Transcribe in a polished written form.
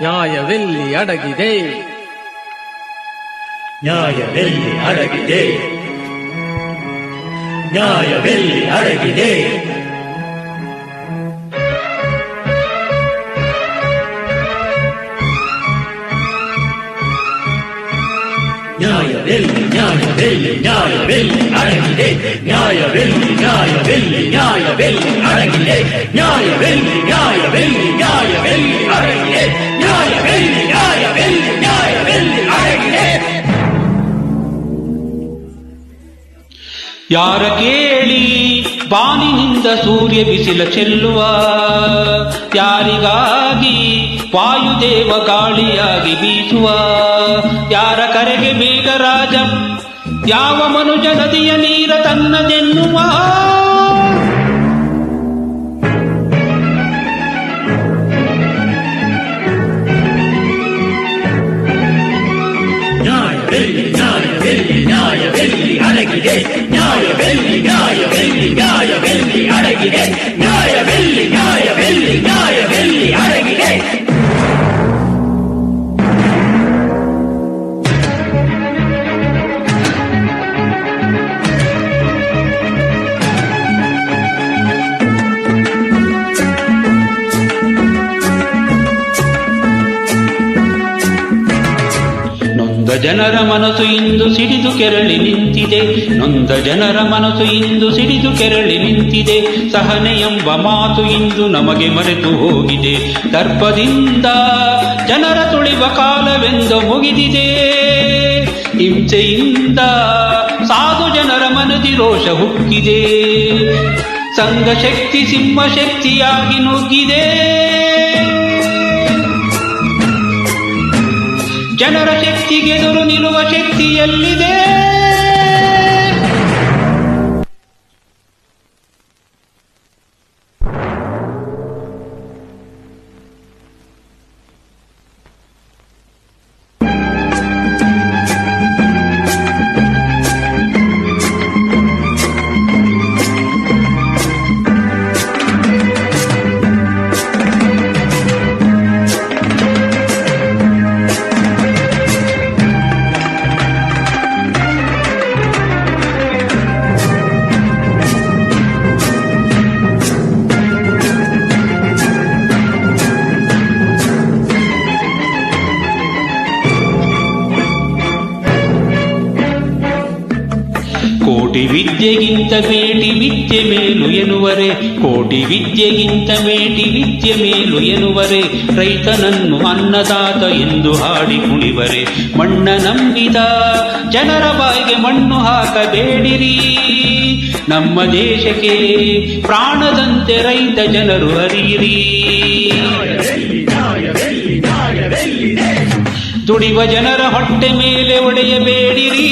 ನ್ಯಾಯವೆಲ್ಲಿ ಅಡಗಿದೆ, ನ್ಯಾಯವೆಲ್ಲಿ ಅಡಗಿದೆ, ನ್ಯಾಯವೆಲ್ಲಿ ಅಡಗಿದೆ. ನ್ಯಾಯವೆಲ್ಲಿ ನ್ಯಾಯವೆಲ್ಲಿ ನ್ಯಾಯವೆಲ್ಲಿ ಅಡಗಿದೆ, ನ್ಯಾಯವೆಲ್ಲಿ ನ್ಯಾಯವೆಲ್ಲಿ ನ್ಯಾಯವೆಲ್ಲಿ ಅಡಗಿದೆ, ನ್ಯಾಯವೆಲ್ಲಿ ನ್ಯಾಯವೆಲ್ಲಿ ನ್ಯಾಯವೆಲ್ಲಿ ಅಡಗಿದೆ, ನ್ಯಾಯವೆಲ್ಲಿ ನ್ಯಾಯವೆಲ್ಲಿ ನ್ಯಾಯವೆಲ್ಲಿ ಅಡಗಿದೆ. ಯಾರ ಕೇಳಿ ಬಾನಿನಿಂದ ಸೂರ್ಯ ಬಿಸಿಲ ಚೆಲ್ಲುವ, ಯಾರಿಗಾಗಿ ವಾಯುದೇವ ಗಾಳಿಯಾಗಿ ಬೀಸುವ, ಯಾರ ಕರೆಗೆ ಮೇಘರಾಜ ಯಾವ ಮನುಜ ನದಿಯ ನೀರ ತನ್ನದೆನ್ನುವ. ನ್ಯಾಯವೆಲ್ಲಿ ನ್ಯಾಯವೆಲ್ಲಿ ನ್ಯಾಯವೆಲ್ಲಿ ಅಡಗಿದೆ, ನ್ಯಾಯವೆಲ್ಲಿ ನ್ಯಾಯವೆಲ್ಲಿ ನ್ಯಾಯವೆಲ್ಲಿ ಅಡಗಿದೆ, ನ್ಯಾಯವೆಲ್ಲಿ ನ್ಯಾಯವೆಲ್ಲಿ ನ್ಯಾಯವೆಲ್ಲಿ ಅಡಗಿದೆ. ನೊಂದ ಜನರ ಮನಸ್ಸು ಇಂದು ಸಿಡಿದು ಕೆರಳಿ ನಿಂತಿದೆ, ನೊಂದ ಜನರ ಮನಸ್ಸು ಇಂದು ಸಿಡಿದು ಕೆರಳಿ ನಿಂತಿದೆ. ಸಹನೆ ಎಂಬ ಮಾತು ಇಂದು ನಮಗೆ ಮರೆತು ಹೋಗಿದೆ, ದರ್ಪದಿಂದ ಜನರ ತುಳಿವ ಕಾಲವೆಂದು ಮುಗಿದಿದೆ. ಹಿಂಸೆಯಿಂದ ಸಾಧು ಜನರ ಮನದಿ ರೋಷ ಹುಕ್ಕಿದೆ, ಸಂಘ ಶಕ್ತಿ ಸಿಂಹ ಶಕ್ತಿಯಾಗಿ ನುಗ್ಗಿದೆ. ಜನರ ಶಕ್ತಿಗೆದುರು ನಿಲ್ಲುವ ಶಕ್ತಿ ಎಲ್ಲಿದೆ? ಕೋಟಿ ವಿದ್ಯೆಗಿಂತ ಮೇಟಿ ವಿದ್ಯೆ ಮೇಲು ಎನ್ನುವರೆ, ಕೋಟಿ ವಿದ್ಯೆಗಿಂತ ಮೇಟಿ ವಿದ್ಯೆ ಮೇಲು ಎನ್ನುವರೆ. ರೈತನನ್ನು ಅನ್ನದಾತ ಎಂದು ಹಾಡಿ ಕುಣಿವರೆ, ಮಣ್ಣ ನಂಬಿದ ಜನರ ಬಾಯಿಗೆ ಮಣ್ಣು ಹಾಕಬೇಡಿರಿ. ನಮ್ಮ ದೇಶಕ್ಕೆ ಪ್ರಾಣದಂತೆ ರೈತ ಜನರು ಹರಿಯಿರಿ. ದುಡಿವ ಜನರ ಹೊಟ್ಟೆ ಮೇಲೆ ಒಡೆಯಬೇಡಿರಿ.